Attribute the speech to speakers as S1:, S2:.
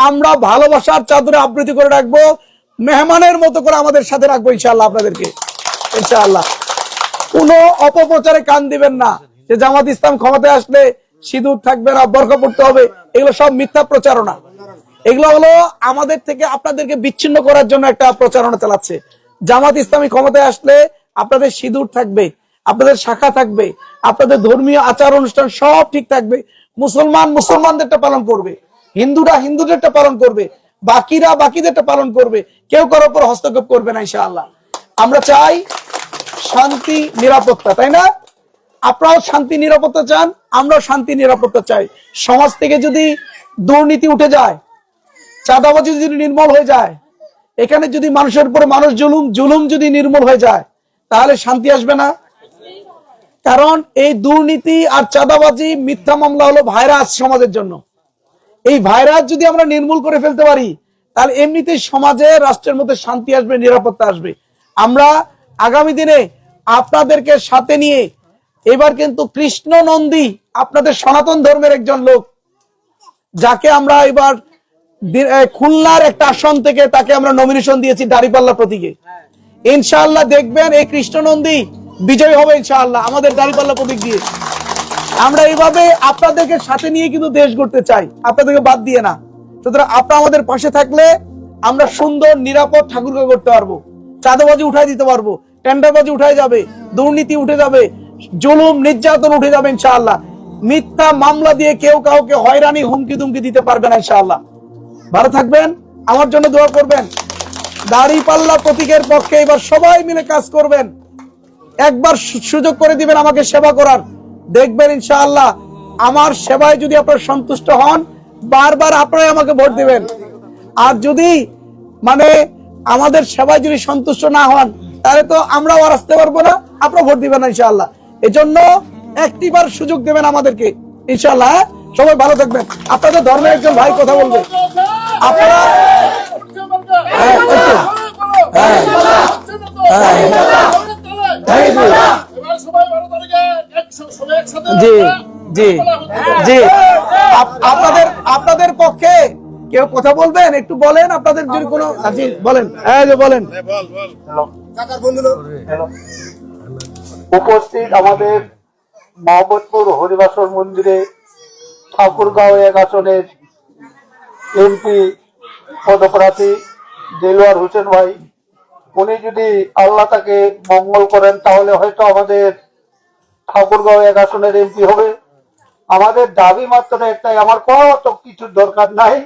S1: আমরা ভালোবাসার চাদরে আবৃত্তি করে রাখবো, মেহমানের মতো করে আমাদের সাথে রাখবো ইনশাআল্লাহ আপনাদেরকে। ইনশাআল্লাহ কোনো অপপ্রচারে কান দিবেন না যে জামাত ইসলাম ক্ষমতায় আসলে সিঁদুর থাকবে না, বোরকা পড়তে হবে। এগুলো সব মিথ্যা প্রচারণা। এগুলো হলো আমাদের থেকে আপনাদেরকে বিচ্ছিন্ন করার জন্য একটা প্রচারণা চালাচ্ছে। জামাত ইসলামী ক্ষমতায় আসলে আপনাদের সিঁদুর থাকবে, আপনাদের শাখা থাকবে, আপনাদের ধর্মীয় আচার অনুষ্ঠান সব ঠিক থাকবে। মুসলমান মুসলমানদেরটা পালন করবে, হিন্দুরা হিন্দুদেরটা পালন করবে, বাকিরা বাকিদেরটা পালন করবে। কেউ কারোর উপর হস্তক্ষেপ করবে না ইনশাআল্লাহ। আমরা চাই শান্তি নিরাপত্তা, তাই না? আপনারাও শান্তি নিরাপত্তা চান, আমরাও শান্তি নিরাপত্তা চাই। সমাজ থেকে যদি দুর্নীতি উঠে যায়, চাঁদাবাজি যদি নির্মূল হয়ে যায়, এখানে যদি মানুষের উপরে মানুষ জুলুম যদি নির্মূল হয়ে যায়, তাহলে শান্তি আসবে না। কারণ এই দুর্নীতি আর চাঁদাবাজি, মিথ্যা মামলা হলো ভাইরাস সমাজের জন্য। এই ভাইরাস যদি আমরা নির্মূল করে ফেলতে পারি, তাহলে এমনিতেই সমাজে রাষ্ট্রের মধ্যে শান্তি আসবে, নিরাপত্তা আসবে। আমরা আগামী দিনে আপনাদেরকে সাথে নিয়ে এবার কিন্তু কৃষ্ণ নন্দী, আপনাদের সনাতন ধর্মের একজন লোক, যাকে আমরা এবার খুলনার একটা আসন থেকে তাকে আমরা নমিনেশন দিয়েছি দাঁড়িপাল্লা প্রতীকে। ইনশাআল্লাহ দেখবেন এই কৃষ্ণ নন্দী বিজয় হবে ইনশাআল্লাহ আমাদের দাঁড়িপাল্লা প্রতীক দিয়ে। আমরা এইভাবে আপনাদেরকে সাথে নিয়ে কিন্তু দেশ গড়তে চাই, আপনাদেরকে বাদ দিয়ে না। সুতরাং আপনারা আমাদের পাশে থাকলে আমরা সুন্দর নিরাপদ ঠাকুরকে করতে পারবো, চাঁদাবাজি উঠাই দিতে পারবো, টেন্ডারবাজি উঠাই যাবে, দুর্নীতি উঠে যাবে, জুলুম নির্যাতন উঠে যাবে ইনশাআল্লাহ। মিথ্যা মামলা দিয়ে কেউ কাউকে হয়রানি হুমকি দুমকি দিতে পারবে না ইনশাআল্লাহ। ভালো থাকবেন, আমার জন্য দোয়া করবেন। দাঁড়িপাল্লা প্রতীকের পক্ষে এবার সবাই মিলে কাজ করবেন। একবার সুযোগ করে দিবেন আমাকে সেবা করার, দেখবেন ইনশাআল্লাহ আমার সেবায় যদি আপনারা সন্তুষ্ট হন, বারবার আপনারাই আমাকে ভোট দিবেন। আর যদি মানে আমাদের সেবায় যদি সন্তুষ্ট না হন, তাহলে তো আমরাও আর আসতে পারবো না, আপনারা ভোট দিবেন না ইনশাআল্লাহ। এজন্য একটিবার সুযোগ দেবেন আমাদেরকে ইনশাআল্লাহ। সবাই ভালো থাকবেন। আপনাদের ধর্মের একজন ভাই কথা বলবে, আপনারা জি জি জি আপনাদের পক্ষে কেউ কথা বলবেন, একটু বলেন আপনাদের যদি কোনো বলেন। বলেন।
S2: উপস্থিত আমাদের মোহাম্মদপুর হরিবাসর মন্দিরে ঠাকুরগাঁও 1 আসনের এমপি পদপ্রার্থী দেলোয়ার হোসেন ভাই, উনি যদি আল্লাহ তাকে মঙ্গল করেন তাহলে হয়তো আমাদের ঠাকুরগাঁও 1 আসনের এমপি হবে। আমাদের দাবি মাত্র একটাই, আমার কত কিছুর দরকার নাই,